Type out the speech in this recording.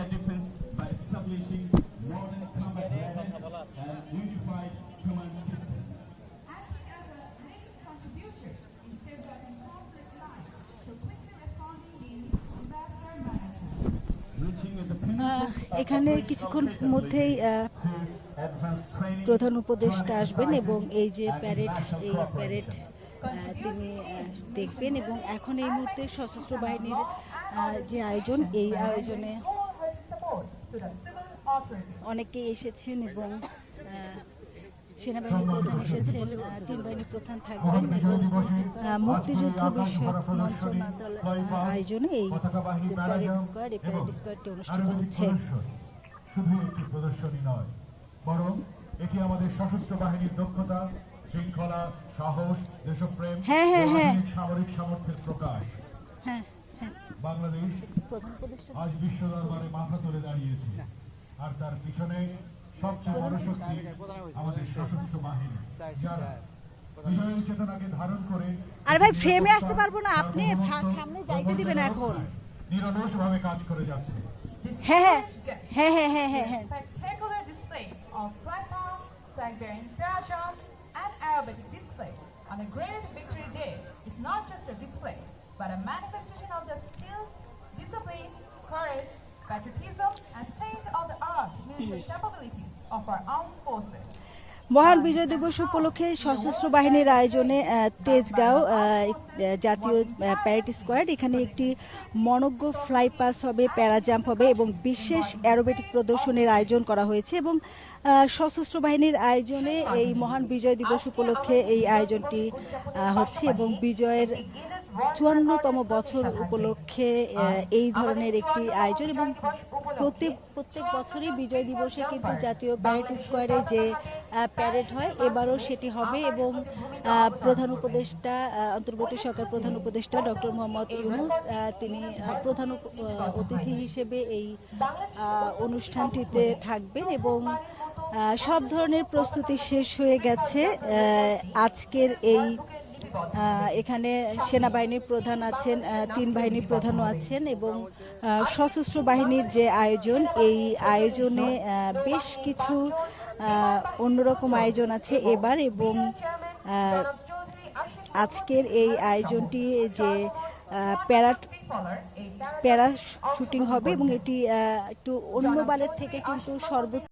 air defense by establishing modern combat readiness and unified command systems. Acting as a major contributor in safeguarding conflict lines to quickly responding in disaster management. Reaching at the pinnacle এখানে কিছুক্ষণ মধ্যেই advanced training, প্রধান উপদেষ্টা command আসবেন এবং exercises, এই যে and parade, international এই প্যারেড cooperation. তিনি দেখবেন এবং এখন এই মুহূর্তে সশস্ত্র বাহিনীর যে আয়োজন, এই আয়োজনে অনেকেই এসেছেন এবং সেনাবাহিনী প্রধান এসেছেন, তিন বাহিনী প্রধান থাকবেন এবং মুক্তিযুদ্ধ বিষয়ক মন্ত্রণালয় আয়োজনে এই প্যারেড স্কোয়াডটি অনুষ্ঠিত হচ্ছে। শুধু একটি প্রদর্শনী নয়, বরং এটি আমাদের সশস্ত্র বাহিনীর দক্ষতা, শৃঙ্খলা, সাহস, দেশপ্রেম, সামরিক সামর্থ্যের প্রকাশ। বাংলাদেশ আজ বিশ্ব দরবারে মাথা তুলে দাঁড়িয়েছে, আর তার পিছনে সবচেয়ে বড় শক্তি আমাদের সশস্ত্র বাহিনী, যারা বিজয়ের চেতনাকে ধারণ করে। আর ভাই ফ্রেমে আসতে পারবো না, আপনি সামনে যাইতে দিবেন এখন। নিরলসভাবে কাজ করে যাচ্ছে। Spectacular display of flag past, flag-bearing parachute, and aerobatic display on a great victory day is not just a display, but a manifestation of the skills, discipline, courage, patriotism, and state-of-the-art military capabilities of our armed forces. মহান বিজয় দিবস উপলক্ষে সশস্ত্র বাহিনীর আয়োজনে তেজগাঁও জাতীয় parade squad, এখানে একটি মনোজ্ঞ fly pass হবে, প্যারা জাম্প হবে এবং বিশেষ অ্যারোবেটিক প্রদর্শনীর আয়োজন করা হয়েছে। এবং সশস্ত্র বাহিনীর আয়োজনে এই মহান বিজয় দিবস উপলক্ষে এই আয়োজনটি হচ্ছে এবং বিজয়ের 54তম বছর উপলক্ষে এই ধরনের একটি আয়োজন। এবং প্রত্যেক বছরই বিজয় দিবসে কিন্তু জাতীয় প্যারেড স্কোয়াডে যে প্যারেড হয়, এবারও সেটি হবে এবং প্রধান উপদেষ্টা, অন্তর্বর্তী সরকার প্রধান উপদেষ্টা ডক্টর মোহাম্মদ ইউনূস, তিনি প্রধান অতিথি হিসেবে এই অনুষ্ঠানটিতে থাকবেন এবং সব ধরনের প্রস্তুতি শেষ হয়ে গেছে। আজকের এই এখানে সেনাবাহিনীর প্রধান আছেন, তিন বাহিনীর প্রধানও আছেন এবং সশস্ত্র বাহিনীর যে আয়োজন, এই আয়োজনে বেশ কিছু অন্যরকম আয়োজন আছে এবার। এবং আজকের এই আয়োজনটি যে প্যারা শুটিং হবে এবং এটি একটু অন্যবারের থেকে কিন্তু সর্বোচ্চ